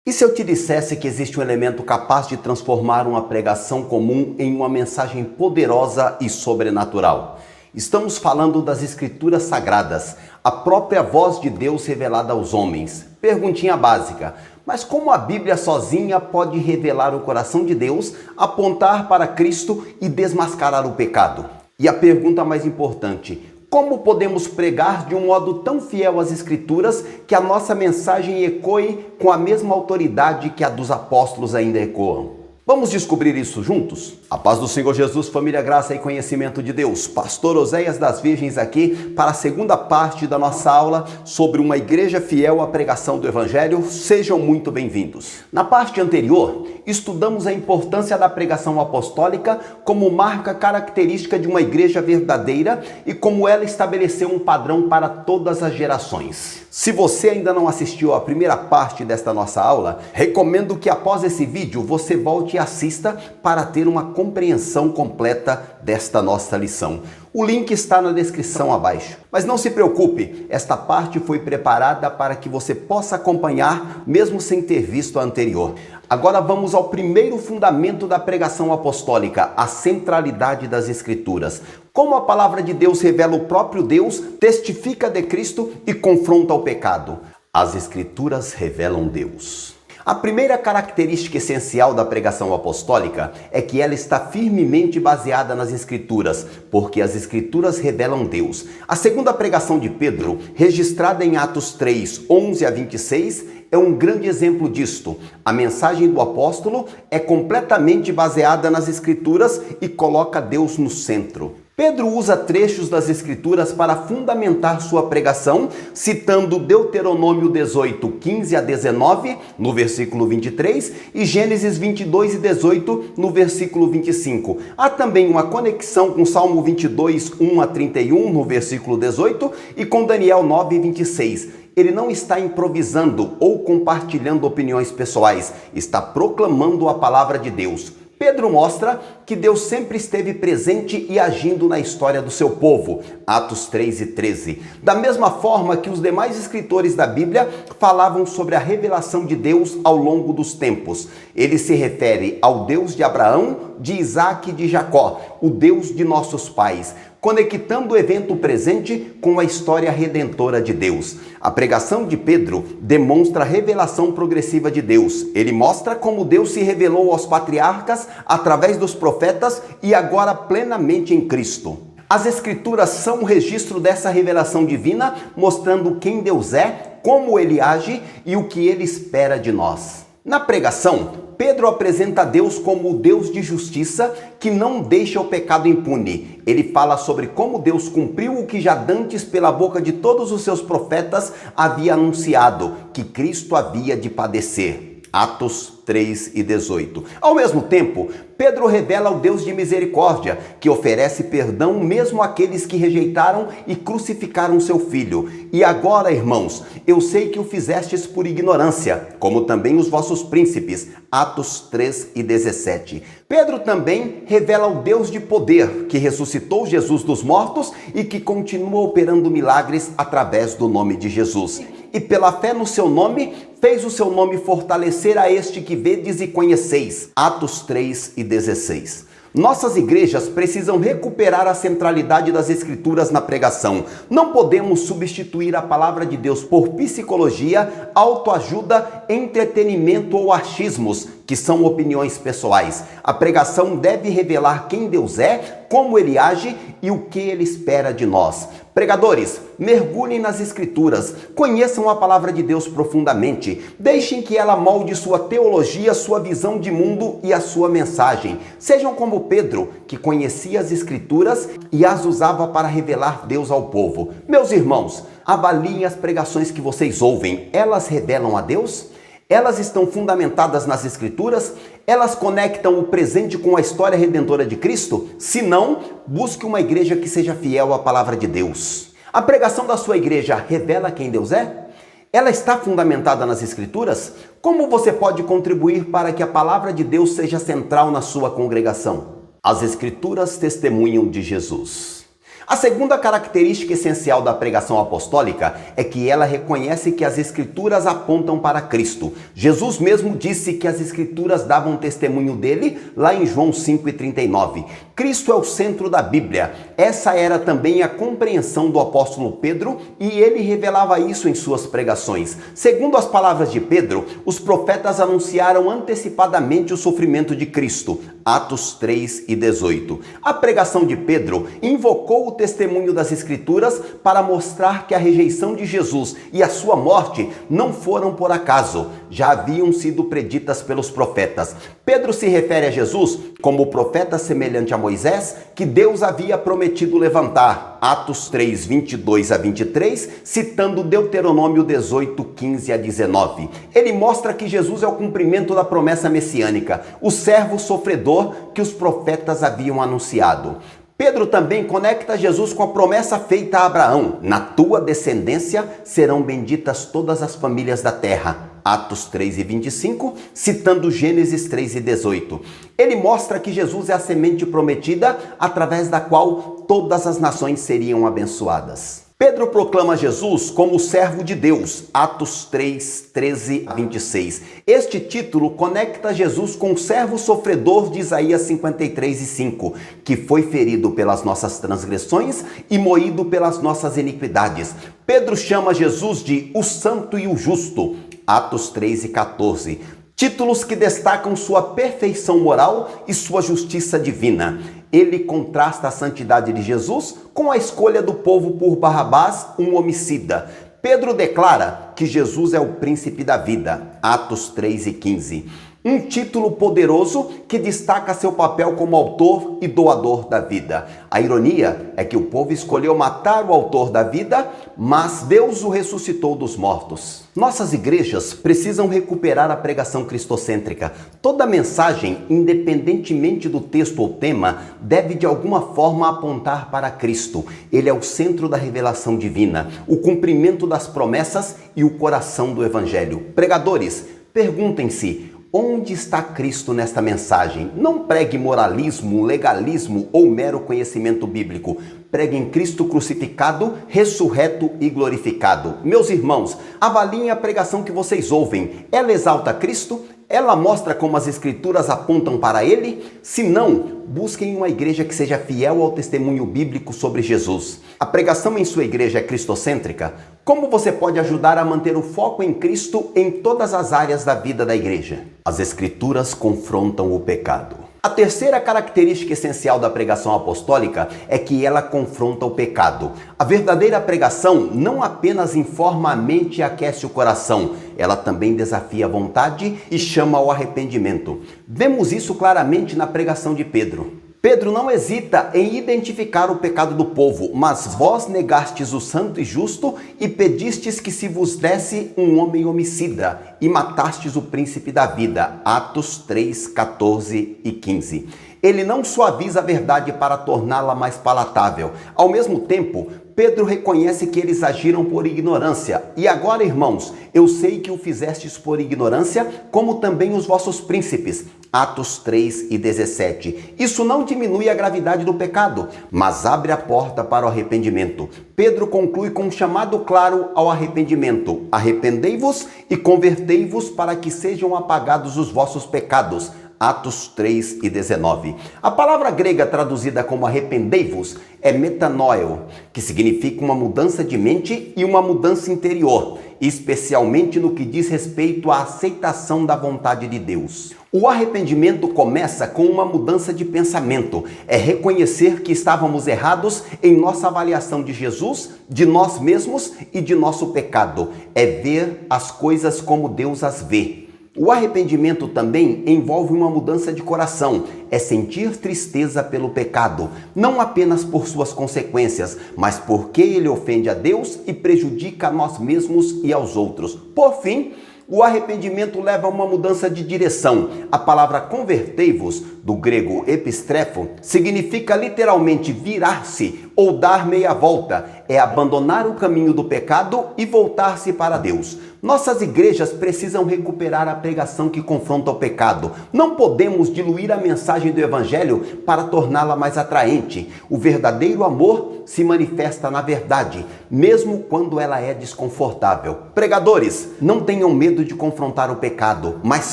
E se eu te dissesse que existe um elemento capaz de transformar uma pregação comum em uma mensagem poderosa e sobrenatural? Estamos falando das Escrituras Sagradas, a própria voz de Deus revelada aos homens. Perguntinha básica: mas como a Bíblia sozinha pode revelar o coração de Deus, apontar para Cristo e desmascarar o pecado? E a pergunta mais importante: como podemos pregar de um modo tão fiel às Escrituras que a nossa mensagem ecoe com a mesma autoridade que a dos apóstolos ainda ecoam? Vamos descobrir isso juntos? A paz do Senhor Jesus, família, graça e conhecimento de Deus. Pastor Oséias das Virgens aqui para a segunda parte da nossa aula sobre uma igreja fiel à pregação do Evangelho. Sejam muito bem-vindos. Na parte anterior, estudamos a importância da pregação apostólica como marca característica de uma igreja verdadeira e como ela estabeleceu um padrão para todas as gerações. Se você ainda não assistiu à primeira parte desta nossa aula, recomendo que após esse vídeo você volte e assista para ter uma compreensão completa desta nossa lição. O link está na descrição abaixo. Mas não se preocupe, esta parte foi preparada para que você possa acompanhar mesmo sem ter visto a anterior. Agora vamos ao primeiro fundamento da pregação apostólica, a centralidade das Escrituras. Como a palavra de Deus revela o próprio Deus, testifica de Cristo e confronta o pecado. As Escrituras revelam Deus. A primeira característica essencial da pregação apostólica é que ela está firmemente baseada nas Escrituras, porque as Escrituras revelam Deus. A segunda pregação de Pedro, registrada em Atos 3, 11 a 26, é um grande exemplo disto. A mensagem do apóstolo é completamente baseada nas Escrituras e coloca Deus no centro. Pedro usa trechos das Escrituras para fundamentar sua pregação, citando Deuteronômio 18, 15 a 19, no versículo 23, e Gênesis 22 e 18, no versículo 25. Há também uma conexão com Salmo 22, 1 a 31, no versículo 18, e com Daniel 9, 26. Ele não está improvisando ou compartilhando opiniões pessoais, está proclamando a palavra de Deus. Pedro mostra que Deus sempre esteve presente e agindo na história do seu povo, Atos 3 e 13. Da mesma forma que os demais escritores da Bíblia falavam sobre a revelação de Deus ao longo dos tempos. Ele se refere ao Deus de Abraão, de Isaac e de Jacó, o Deus de nossos pais, conectando o evento presente com a história redentora de Deus. A pregação de Pedro demonstra a revelação progressiva de Deus. Ele mostra como Deus se revelou aos patriarcas através dos profetas e agora plenamente em Cristo. As Escrituras são um registro dessa revelação divina, mostrando quem Deus é, como Ele age e o que Ele espera de nós. Na pregação, Pedro apresenta Deus como o Deus de justiça que não deixa o pecado impune. Ele fala sobre como Deus cumpriu o que já dantes pela boca de todos os seus profetas havia anunciado, que Cristo havia de padecer. Atos 3 e 18. Ao mesmo tempo, Pedro revela o Deus de misericórdia, que oferece perdão mesmo àqueles que rejeitaram e crucificaram seu filho. E agora, irmãos, eu sei que o fizestes por ignorância, como também os vossos príncipes. Atos 3 e 17. Pedro também revela o Deus de poder, que ressuscitou Jesus dos mortos e que continua operando milagres através do nome de Jesus. E pela fé no seu nome, fez o seu nome fortalecer a este que vedes e conheceis. Atos 3 e 16. Nossas igrejas precisam recuperar a centralidade das Escrituras na pregação. Não podemos substituir a palavra de Deus por psicologia, autoajuda, entretenimento ou achismos, que são opiniões pessoais. A pregação deve revelar quem Deus é, como Ele age e o que Ele espera de nós. Pregadores, mergulhem nas Escrituras, conheçam a palavra de Deus profundamente, deixem que ela molde sua teologia, sua visão de mundo e a sua mensagem. Sejam como Pedro, que conhecia as Escrituras e as usava para revelar Deus ao povo. Meus irmãos, avaliem as pregações que vocês ouvem. Elas revelam a Deus? Elas estão fundamentadas nas Escrituras? Elas conectam o presente com a história redentora de Cristo? Se não, busque uma igreja que seja fiel à palavra de Deus. A pregação da sua igreja revela quem Deus é? Ela está fundamentada nas Escrituras? Como você pode contribuir para que a palavra de Deus seja central na sua congregação? As Escrituras testemunham de Jesus. A segunda característica essencial da pregação apostólica é que ela reconhece que as Escrituras apontam para Cristo. Jesus mesmo disse que as Escrituras davam testemunho dele lá em João 5,39. Cristo é o centro da Bíblia. Essa era também a compreensão do apóstolo Pedro e ele revelava isso em suas pregações. Segundo as palavras de Pedro, os profetas anunciaram antecipadamente o sofrimento de Cristo. Atos 3:18. A pregação de Pedro invocou o testemunho das Escrituras para mostrar que a rejeição de Jesus e a sua morte não foram por acaso, já haviam sido preditas pelos profetas. Pedro se refere a Jesus como o profeta semelhante a Moisés, que Deus havia prometido levantar. Atos 3:22-23, citando Deuteronômio 18:15-19. Ele mostra que Jesus é o cumprimento da promessa messiânica, o servo sofredor que os profetas haviam anunciado. Pedro também conecta Jesus com a promessa feita a Abraão: na tua descendência serão benditas todas as famílias da terra. Atos 3:25, citando Gênesis 3:18. Ele mostra que Jesus é a semente prometida através da qual todas as nações seriam abençoadas. Pedro proclama Jesus como o servo de Deus, Atos 3:13-26. Este título conecta Jesus com o servo sofredor de Isaías 53:5, que foi ferido pelas nossas transgressões e moído pelas nossas iniquidades. Pedro chama Jesus de o Santo e o Justo, Atos 3:14. Títulos que destacam sua perfeição moral e sua justiça divina. Ele contrasta a santidade de Jesus com a escolha do povo por Barrabás, um homicida. Pedro declara que Jesus é o príncipe da vida, Atos 3:15. Um título poderoso que destaca seu papel como autor e doador da vida. A ironia é que o povo escolheu matar o autor da vida, mas Deus o ressuscitou dos mortos. Nossas igrejas precisam recuperar a pregação cristocêntrica. Toda mensagem, independentemente do texto ou tema, deve de alguma forma apontar para Cristo. Ele é o centro da revelação divina, o cumprimento das promessas e o coração do Evangelho. Pregadores, perguntem-se: onde está Cristo nesta mensagem? Não pregue moralismo, legalismo ou mero conhecimento bíblico. Pregue em Cristo crucificado, ressurreto e glorificado. Meus irmãos, avaliem a pregação que vocês ouvem. Ela exalta Cristo? Ela mostra como as Escrituras apontam para Ele? Se não, busquem uma igreja que seja fiel ao testemunho bíblico sobre Jesus. A pregação em sua igreja é cristocêntrica? Como você pode ajudar a manter o foco em Cristo em todas as áreas da vida da igreja? As Escrituras confrontam o pecado. A terceira característica essencial da pregação apostólica é que ela confronta o pecado. A verdadeira pregação não apenas informa a mente e aquece o coração, ela também desafia a vontade e chama ao arrependimento. Vemos isso claramente na pregação de Pedro. Pedro não hesita em identificar o pecado do povo, mas vós negastes o santo e justo e pedistes que se vos desse um homem homicida e matastes o príncipe da vida. Atos 3:14 e 15. Ele não suaviza a verdade para torná-la mais palatável. Ao mesmo tempo, Pedro reconhece que eles agiram por ignorância. E agora, irmãos, eu sei que o fizestes por ignorância, como também os vossos príncipes. Atos 3:17. Isso não diminui a gravidade do pecado, mas abre a porta para o arrependimento. Pedro conclui com um chamado claro ao arrependimento. Arrependei-vos e convertei-vos para que sejam apagados os vossos pecados. Atos 3:19. A palavra grega traduzida como arrependei-vos é metanoeo, que significa uma mudança de mente e uma mudança interior, especialmente no que diz respeito à aceitação da vontade de Deus. O arrependimento começa com uma mudança de pensamento. É reconhecer que estávamos errados em nossa avaliação de Jesus, de nós mesmos e de nosso pecado. É ver as coisas como Deus as vê. O arrependimento também envolve uma mudança de coração, é sentir tristeza pelo pecado, não apenas por suas consequências, mas porque ele ofende a Deus e prejudica a nós mesmos e aos outros. Por fim, o arrependimento leva a uma mudança de direção. A palavra convertei-vos, do grego epistrefo, significa literalmente virar-se ou dar meia volta, é abandonar o caminho do pecado e voltar-se para Deus. Nossas igrejas precisam recuperar a pregação que confronta o pecado. Não podemos diluir a mensagem do Evangelho para torná-la mais atraente. O verdadeiro amor se manifesta na verdade, mesmo quando ela é desconfortável. Pregadores, não tenham medo de confrontar o pecado, mas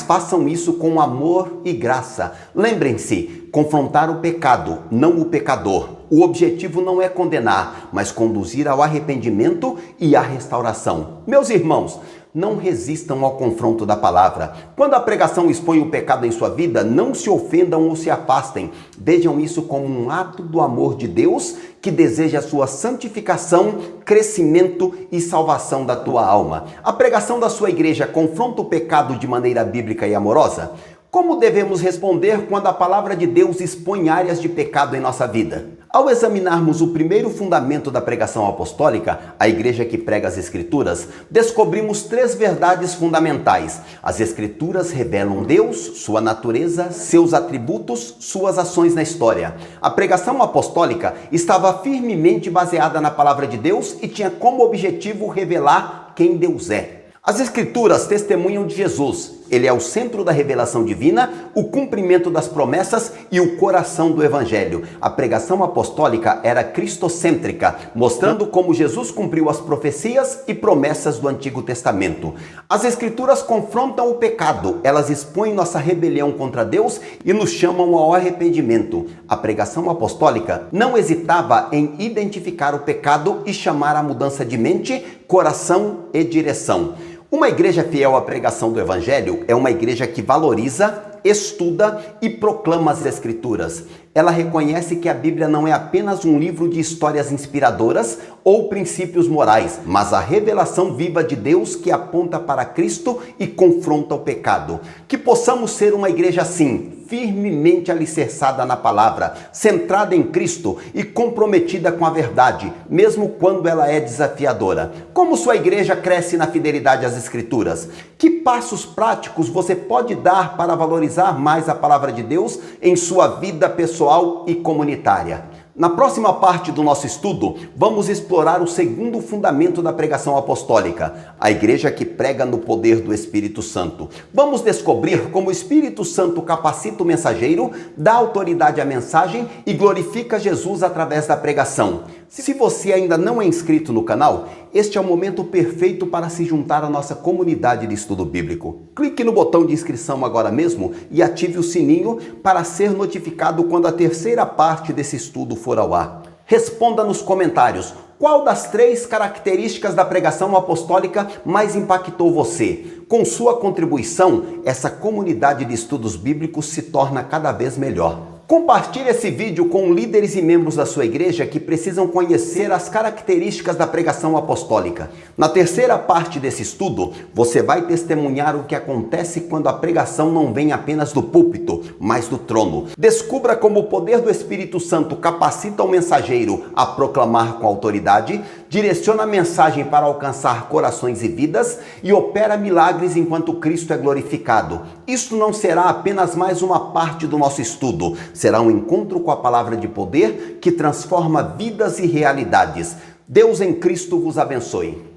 façam isso com amor e graça. Lembrem-se, confrontar o pecado, não o pecador. O objetivo não é condenar, mas conduzir ao arrependimento e à restauração. Meus irmãos, não resistam ao confronto da palavra. Quando a pregação expõe o pecado em sua vida, não se ofendam ou se afastem. Vejam isso como um ato do amor de Deus que deseja a sua santificação, crescimento e salvação da tua alma. A pregação da sua igreja confronta o pecado de maneira bíblica e amorosa? Como devemos responder quando a palavra de Deus expõe áreas de pecado em nossa vida? Ao examinarmos o primeiro fundamento da pregação apostólica, a igreja que prega as Escrituras, descobrimos 3 verdades fundamentais. As Escrituras revelam Deus, sua natureza, seus atributos, suas ações na história. A pregação apostólica estava firmemente baseada na palavra de Deus e tinha como objetivo revelar quem Deus é. As Escrituras testemunham de Jesus. Ele é o centro da revelação divina, o cumprimento das promessas e o coração do Evangelho. A pregação apostólica era cristocêntrica, mostrando como Jesus cumpriu as profecias e promessas do Antigo Testamento. As Escrituras confrontam o pecado, elas expõem nossa rebelião contra Deus e nos chamam ao arrependimento. A pregação apostólica não hesitava em identificar o pecado e chamar a mudança de mente, coração e direção. Uma igreja fiel à pregação do Evangelho é uma igreja que valoriza, estuda e proclama as Escrituras. Ela reconhece que a Bíblia não é apenas um livro de histórias inspiradoras ou princípios morais, mas a revelação viva de Deus que aponta para Cristo e confronta o pecado. Que possamos ser uma igreja assim, firmemente alicerçada na palavra, centrada em Cristo e comprometida com a verdade, mesmo quando ela é desafiadora. Como sua igreja cresce na fidelidade às Escrituras? Que passos práticos você pode dar para valorizar mais a palavra de Deus em sua vida pessoal e comunitária? Na próxima parte do nosso estudo, vamos explorar o segundo fundamento da pregação apostólica, a igreja que prega no poder do Espírito Santo. Vamos descobrir como o Espírito Santo capacita o mensageiro, dá autoridade à mensagem e glorifica Jesus através da pregação. Se você ainda não é inscrito no canal, este é o momento perfeito para se juntar à nossa comunidade de estudo bíblico. Clique no botão de inscrição agora mesmo e ative o sininho para ser notificado quando a terceira parte desse estudo for ao ar. Responda nos comentários qual das 3 características da pregação apostólica mais impactou você. Com sua contribuição, essa comunidade de estudos bíblicos se torna cada vez melhor. Compartilhe esse vídeo com líderes e membros da sua igreja que precisam conhecer as características da pregação apostólica. Na terceira parte desse estudo, você vai testemunhar o que acontece quando a pregação não vem apenas do púlpito, mas do trono. Descubra como o poder do Espírito Santo capacita o mensageiro a proclamar com autoridade, direciona a mensagem para alcançar corações e vidas e opera milagres enquanto Cristo é glorificado. Isso não será apenas mais uma parte do nosso estudo. Será um encontro com a palavra de poder que transforma vidas e realidades. Deus em Cristo vos abençoe.